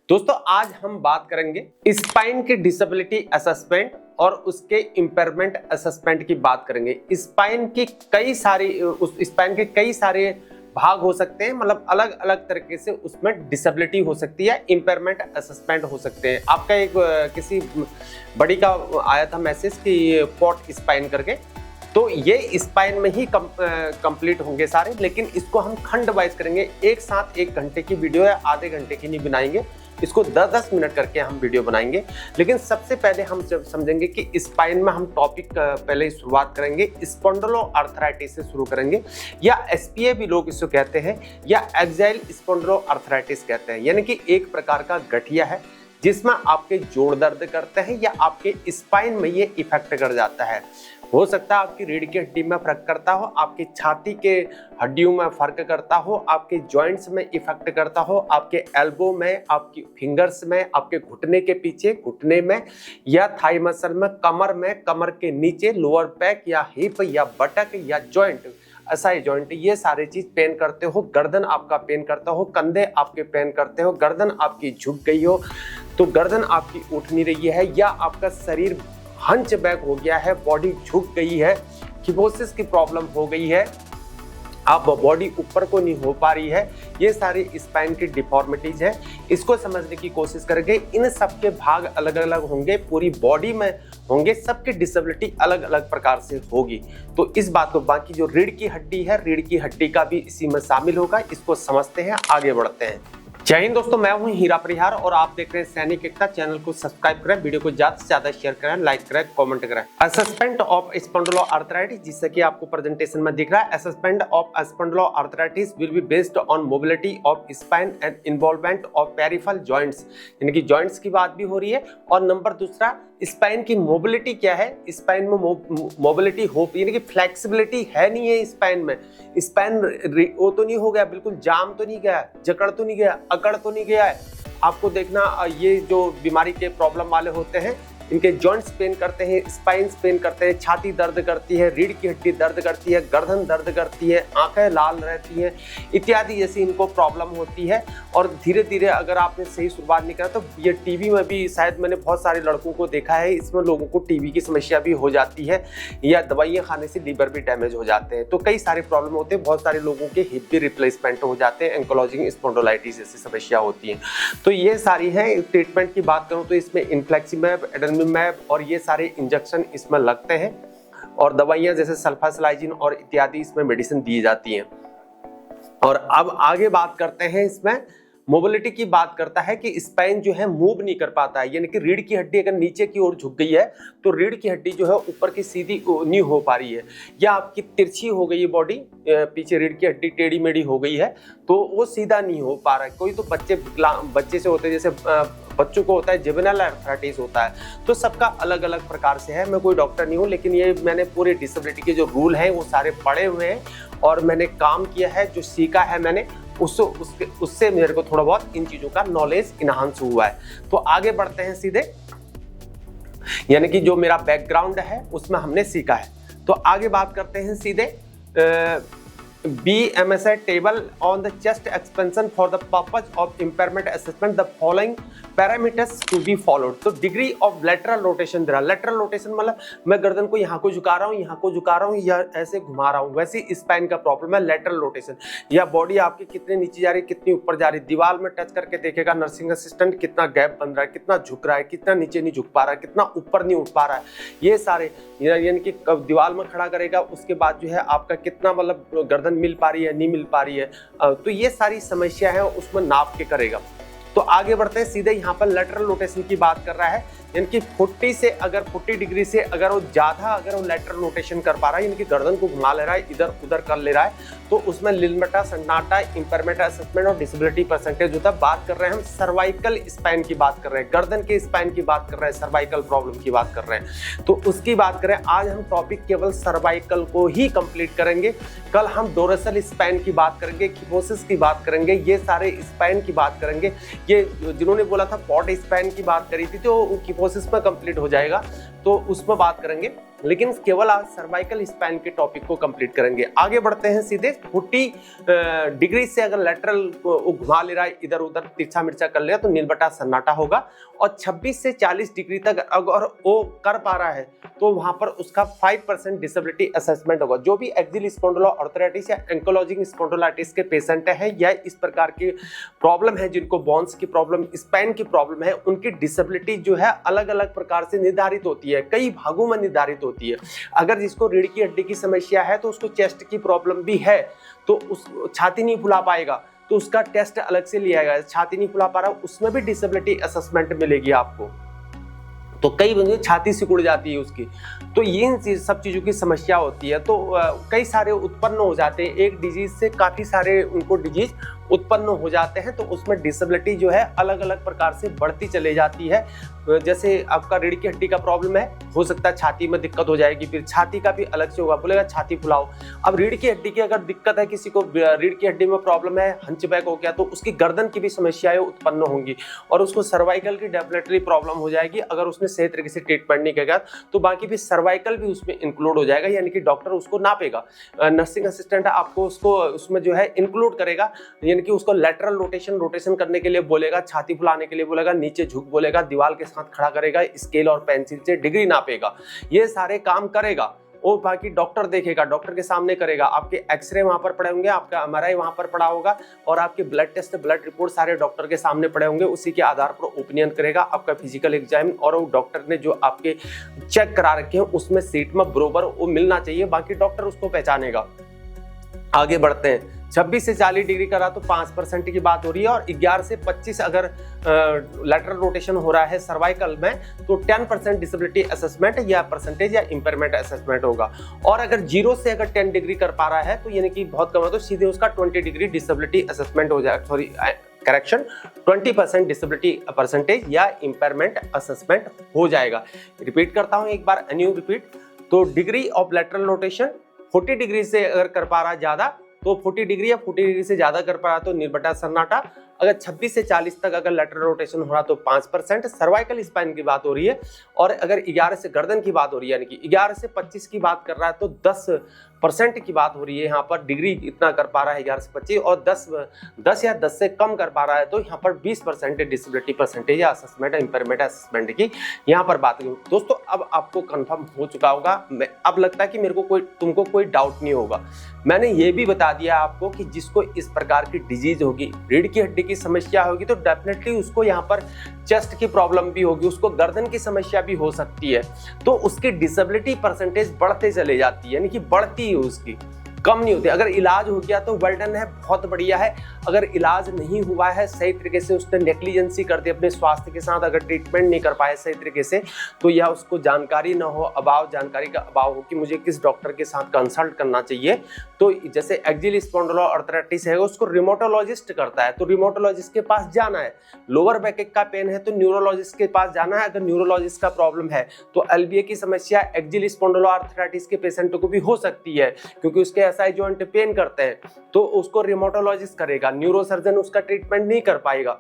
दोस्तों आज हम बात करेंगे स्पाइन की डिसेबिलिटी असेसमेंट और उसके इम्पेयरमेंट असेसमेंट की बात करेंगे। स्पाइन के कई सारे भाग हो सकते हैं, मतलब अलग अलग तरीके से उसमें डिसेबिलिटी हो सकती है, इम्पेयरमेंट असेसमेंट हो सकते हैं। आपका एक किसी बड़ी का आया था मैसेज कि पॉट स्पाइन करके, तो ये स्पाइन में ही कंप्लीट होंगे सारे, लेकिन इसको हम खंड वाइज करेंगे। एक साथ 1 घंटे की वीडियो या आधे घंटे की नहीं बनाएंगे, इसको 10-10 मिनट करके हम वीडियो बनाएंगे। लेकिन सबसे पहले हम जब समझेंगे कि स्पाइन में हम टॉपिक पहले शुरुआत करेंगे स्पॉन्डिलोआर्थराइटिस से शुरू करेंगे, या एसपीए भी लोग इसको कहते हैं, या एक्साइल स्पॉन्डिलोआर्थराइटिस कहते हैं। यानी कि एक प्रकार का गठिया है जिसमें आपके जोड़ दर्द करते हैं या आपके स्पाइन में ये इफेक्ट कर जाता है। हो सकता है आपकी रीढ़ की हड्डी में फर्क करता हो, आपकी छाती के हड्डियों में फर्क करता हो, आपके जॉइंट्स में इफेक्ट करता हो, आपके एल्बो में, आपकी फिंगर्स में, आपके घुटने के पीछे, घुटने में, या थाई मसल में, कमर के नीचे, लोअर बैक या हिप या बटक या जॉइंट, असाई जॉइंट, ये सारे चीज पेन करते हो। गर्दन आपका पेन करता हो, कंधे आपके पेन करते हो, गर्दन आपकी झुक गई हो, तो गर्दन आपकी उठ नहीं रही है, या आपका शरीर हंच बैक हो गया है, बॉडी झुक गई है, किफोसिस की प्रॉब्लम हो गई है, आप बॉडी ऊपर को नहीं हो पा रही है, ये सारी स्पाइन की डिफॉर्मिटीज है। इसको समझने की कोशिश करेंगे। इन सबके भाग अलग अलग होंगे, पूरी बॉडी में होंगे, सबकी डिसेबिलिटी अलग अलग प्रकार से होगी। तो इस बात को, बाकी जो रीढ़ की हड्डी है, रीढ़ की हड्डी का भी इसी में शामिल होगा। इसको समझते हैं, आगे बढ़ते हैं। जय हिंद दोस्तों, मैं हूं हीरा परिहार और आप देख रहे हैं सैनिक एकता। चैनल को सब्सक्राइब करें, वीडियो को ज्यादा से ज्यादा शेयर करें, लाइक करें, कमेंट करें। असेसमेंट ऑफ स्पॉन्डिलोआर्थराइटिस, जिससे कि आपको प्रेजेंटेशन में दिख रहा है, assessment of spondyloarthritis will be based on mobility of spine and involvement of peripheral joints, यानी कि जॉइंट्स की बात भी हो रही है। और नंबर दूसरा, स्पाइन की मोबिलिटी क्या है, स्पाइन में मोबिलिटी हो, यानी कि फ्लेक्सिबिलिटी है नहीं है स्पाइन में। स्पाइन वो तो नहीं हो गया, बिल्कुल जाम तो नहीं गया, जकड़ तो नहीं गया, अकड़ तो नहीं गया है। आपको देखना, ये जो बीमारी के प्रॉब्लम वाले होते हैं, इनके जॉइंट्स पेन करते हैं, स्पाइन्स पेन करते हैं, छाती दर्द करती है, रीढ़ की हड्डी दर्द करती है, गर्दन दर्द करती है, आंखें लाल रहती हैं, इत्यादि जैसी इनको प्रॉब्लम होती है। और धीरे धीरे अगर आपने सही शुरुआत नहीं करा तो ये टीबी में भी, शायद मैंने बहुत सारे लड़कों को देखा है, इसमें लोगों को टीबी की समस्या भी हो जाती है, या दवाइयाँ खाने से लीवर भी डैमेज हो जाते हैं। तो कई सारे प्रॉब्लम होते हैं, बहुत सारे लोगों के हिप भी रिप्लेसमेंट हो जाते हैं, एंकोलॉजिंग स्पॉन्डिलाइटिस जैसी समस्या होती है। तो ये सारी है। ट्रीटमेंट की बात करूँ तो इसमें इन्फ्लेक्सिमैब, एडेलमिमैब और ये सारे इंजेक्शन इसमें लगते हैं, और दवाइयां जैसे सल्फासालाइजिन और इत्यादि इसमें मेडिसिन दी जाती हैं। और अब आगे बात करते हैं, इसमें मोबिलिटी की बात करता है कि स्पाइन जो है मूव नहीं कर पाता है, यानी कि रीढ़ की हड्डी अगर नीचे की ओर झुक गई है तो रीढ़ की हड्डी जो है ऊपर की सीधी नहीं हो पा रही है, या आपकी तिरछी हो गई है बॉडी, पीछे रीढ़ की हड्डी टेढ़ी मेढ़ी हो गई है, तो वो सीधा नहीं हो पा रहा है। कोई तो बच्चे से होते हैं, जैसे बच्चों को होता है जुवेनाइल आर्थराइटिस होता है, तो सबका अलग अलग प्रकार से है। मैं कोई डॉक्टर नहीं हूँ, लेकिन ये मैंने पूरे डिसेबिलिटी के जो रूल हैं वो सारे पढ़े हुए हैं, और मैंने काम किया है, जो सीखा है मैंने उससे मेरे को थोड़ा बहुत इन चीजों का नॉलेज इनहांस हुआ है। तो आगे बढ़ते हैं सीधे, यानी कि जो मेरा बैकग्राउंड है उसमें हमने सीखा है। तो आगे बात करते हैं सीधे, BMSI table on the chest expansion for the purpose of impairment assessment, the following parameters to be followed। तो डिग्री ऑफ लेटरल रोटेशन दे रहा है। लेटरल रोटेशन मतलब मैं गर्दन को यहाँ को झुका रहा हूँ, यहाँ को झुका रहा हूँ, या ऐसे घुमा रहा हूँ, वैसे स्पाइन का प्रॉब्लम है लेटरल रोटेशन। या बॉडी आपकी कितने नीचे जा रही है, कितनी ऊपर जा रही है, दीवार में टच करके देखेगा नर्सिंग असिस्टेंट, कितना गैप बन रहा है, कितना झुक रहा है, कितना नीचे नहीं झुक पा रहा है, कितना ऊपर नहीं उठ पा रहा है, ये सारे, यानी कि दीवार में खड़ा करेगा उसके बाद जो है आपका कितना, मतलब गर्दन मिल पा रही है, नहीं मिल पा रही है, तो ये सारी समस्या है उसमें नाप के करेगा। तो आगे बढ़ते हैं सीधे, यहाँ पर लेटरल रोटेशन की बात कर रहा है, यानी कि 40 डिग्री से अगर वो ज्यादा वो लेटरल रोटेशन कर पा रहा है, यानी कि गर्दन को घुमा ले रहा है, इधर उधर कर ले रहा है, तो उसमें लिम्बटा, सन्नाटा, इम्पेयरमेंट असेसमेंट और डिसेबिलिटी परसेंटेज होता है। बात कर रहे हैं हम सर्वाइकल स्पाइन की बात कर रहे हैं, गर्दन के स्पाइन की बात कर रहे हैं, सर्वाइकल प्रॉब्लम की बात कर रहे हैं, तो उसकी बात करें। आज हम टॉपिक केवल सर्वाइकल को ही कंप्लीट करेंगे। कल हम डोर्सल स्पाइन की बात करेंगे, किफोसिस की बात करेंगे, ये सारे स्पाइन की बात करेंगे। ये जिन्होंने बोला था पॉट स्पाइन की बात करी थी, तो किफोसिस में कंप्लीट हो जाएगा। तो तो उसमें बात करेंगे, लेकिन केवल आज सर्वाइकल स्पाइन के टॉपिक को कंप्लीट करेंगे। आगे बढ़ते हैं सीधे। 40 डिग्री से अगर लेटरल को घुमा ले रहा है, इधर उधर तिरछा मिर्चा कर ले रहा, तो नीलबटा सन्नाटा होगा। और 26 से 40 डिग्री तक अगर वो कर पा रहा है तो वहां पर उसका 5% डिसेबिलिटी असेसमेंट होगा। जो भी एक्सियल स्पॉन्डिलोआर्थराइटिस या एंकोलॉजिंग स्पॉन्डिलाइटिस के पेशेंट है या इस प्रकार की प्रॉब्लम है, जिनको बोन्स की प्रॉब्लम, स्पाइन की प्रॉब्लम है, उनकी डिसेबिलिटी जो है अलग अलग प्रकार से निर्धारित होती है, कई भागों में निर्धारित होती है। अगर जिसको रीढ़ की हड्डी की समस्या है तो उसको चेस्ट की प्रॉब्लम भी है, तो उस छाती नहीं फुला पाएगा तो उसका टेस्ट अलग से लिया जाएगा। छाती नहीं फुला पा रहा, उसमें भी डिसेबिलिटी असेसमेंट मिलेगी आपको। तो कई बंदे छाती सिकुड़ जाती है उसकी, तो ये सब चीज़ों की समस्या होती है। तो कई सारे उत्पन्न हो जाते हैं, एक डिजीज से काफ़ी सारे उनको डिजीज उत्पन्न हो जाते हैं, तो उसमें डिसेबिलिटी जो है अलग अलग प्रकार से बढ़ती चली जाती है। जैसे आपका रीढ़ की हड्डी का प्रॉब्लम है, हो सकता है छाती में दिक्कत हो जाएगी, फिर छाती का भी अलग से होगा, बोलेगा छाती फुलाओ। अब रीढ़ की हड्डी की अगर दिक्कत है, किसी को रीढ़ की हड्डी में प्रॉब्लम है, हंचबैक हो गया, तो उसकी गर्दन की भी समस्याएं उत्पन्न होंगी और उसको सर्वाइकल की डेफिनेटली प्रॉब्लम हो जाएगी। अगर उसने सही तरीके से ट्रीटमेंट नहीं किया तो बाकी भी सर्वाइकल भी उसमें इंक्लूड हो जाएगा, यानी कि डॉक्टर उसको नापेगा, नर्सिंग असिस्टेंट आपको उसको उसमें जो है इंक्लूड करेगा, कि उसको लेटरल रोटेशन करने के लिए बोलेगा, छाती फुलाने के लिए बोलेगा, नीचे झुक बोलेगा, दीवार के साथ खड़ा करेगा, स्केल और पेंसिल से डिग्री नापेगा, ये सारे काम करेगा। और बाकी डॉक्टर देखेगा, डॉक्टर के सामने करेगा, आपके एक्सरे वहां पर पड़े होंगे, आपका एमआरआई वहां पर पड़ा होगा और आपके ब्लड टेस्ट, ब्लड रिपोर्ट सारे डॉक्टर के सामने पड़े होंगे। उसी के आधार पर ओपिनियन करेगा, आपका फिजिकल एग्जाम, और वो डॉक्टर ने जो आपके चेक करा रखे हैं उसमें सीट में बरोबर वो मिलना चाहिए, बाकी डॉक्टर उसको पहचानेगा। आगे बढ़ते हैं। 26 से 40 डिग्री करा तो 5% की बात हो रही है, और 11 से 25 अगर लेटरल रोटेशन हो रहा है सर्वाइकल में तो 10% डिसेबिलिटी असेसमेंट या परसेंटेज या इंपेयरमेंट असेसमेंट होगा। और अगर 0 से अगर 10 डिग्री कर पा रहा है तो यानी कि बहुत कम है, तो सीधे उसका 20 डिग्री डिसेबिलिटी असेसमेंट हो जाएगा, सॉरी करेक्शन, 20% डिसेबिलिटी परसेंटेज या इंपेयरमेंट असेसमेंट हो जाएगा। रिपीट करता हूं एक बार, न्यू रिपीट। तो degree of lateral rotation 40 degree से अगर कर पा रहा ज्यादा तो 40 डिग्री या 40 डिग्री से ज्यादा कर पा रहा तो नीलबटा सन्नाटा। अगर 26 से 40 तक अगर लेटरल रोटेशन हो रहा तो 5%। सर्वाइकल स्पाइन की बात हो रही है। और अगर 11 से गर्दन की बात हो रही है, यानी कि 11 से 25 की बात कर रहा है तो 10% की बात हो रही है। यहाँ पर डिग्री इतना कर पा रहा है 11 से 25, और 10 या 10 से कम कर पा रहा है तो यहाँ पर 20% डिसेबिलिटी परसेंटेज या असेसमेंट इंपेयरमेंट असेसमेंट की यहाँ पर बात की। दोस्तों अब आपको कंफर्म हो चुका होगा, अब लगता है कि मेरे को तुमको कोई डाउट नहीं होगा। मैंने ये भी बता दिया आपको कि जिसको इस प्रकार की डिजीज होगी, रीढ़ की हड्डी की समस्या होगी, तो डेफिनेटली उसको यहाँ पर चेस्ट की प्रॉब्लम भी होगी, उसको गर्दन की समस्या भी हो सकती है, तो उसकी डिसेबिलिटी परसेंटेज बढ़ते चले जाती है, यानी कि बढ़ती है उसकी, कम नहीं होती। अगर इलाज हो गया तो वेल डन है, बहुत बढ़िया है। अगर इलाज नहीं हुआ है, सही तरीके से उसने नेग्लिजेंसी कर दी अपने स्वास्थ्य के साथ, अगर ट्रीटमेंट नहीं कर पाए सही तरीके से, तो यह उसको जानकारी ना हो, जानकारी का अभाव हो कि मुझे किस डॉक्टर के साथ कंसल्ट करना चाहिए। तो जैसे एक्सियल स्पॉन्डिलोआर्थराइटिस है उसको रिमोटोलॉजिस्ट करता है, तो रिमोटोलॉजिस्ट के पास जाना है। लोअर बैक का पेन है तो न्यूरोलॉजिस्ट के पास जाना है, अगर न्यूरोलॉजिस्ट का प्रॉब्लम है। तो एलबीए की समस्या एक्सियल स्पॉन्डिलोआर्थराइटिस के पेशेंटों को भी हो सकती है, क्योंकि उसके एसआई जॉइंट पेन करते हैं, तो उसको रिमोटोलॉजिस्ट करेगा। न्यूरोसर्जन उसका ट्रीटमेंट नहीं कर पाएगा,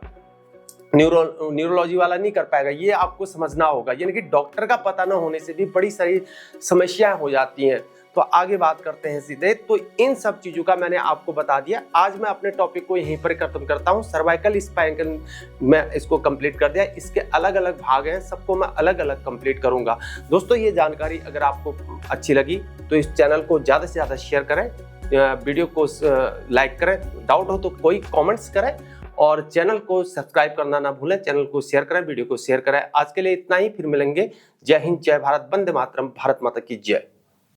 न्यूरोलॉजी वाला नहीं कर पाएगा, ये आपको समझना होगा। यानी कि डॉक्टर का पता न होने से भी बड़ी सारी समस्याएं हो जाती हैं। तो आगे बात करते हैं सीधे। तो इन सब चीजों का मैंने आपको बता दिया। आज मैं अपने टॉपिक को यहीं पर खत्म करता हूं। सर्वाइकल स्पाइन मैं इसको कंप्लीट कर दिया, इसके अलग अलग भाग हैं, सबको मैं अलग अलग कंप्लीट करूंगा। दोस्तों ये जानकारी अगर आपको अच्छी लगी तो इस चैनल को ज़्यादा से ज़्यादा शेयर करें, वीडियो को लाइक करें, डाउट हो तो कोई कमेंट्स करें, और चैनल को सब्सक्राइब करना ना भूलें, चैनल को शेयर करें, वीडियो को शेयर करें। आज के लिए इतना ही, फिर मिलेंगे। जय हिंद, जय भारत, वंदे मातरम, भारत माता की जय।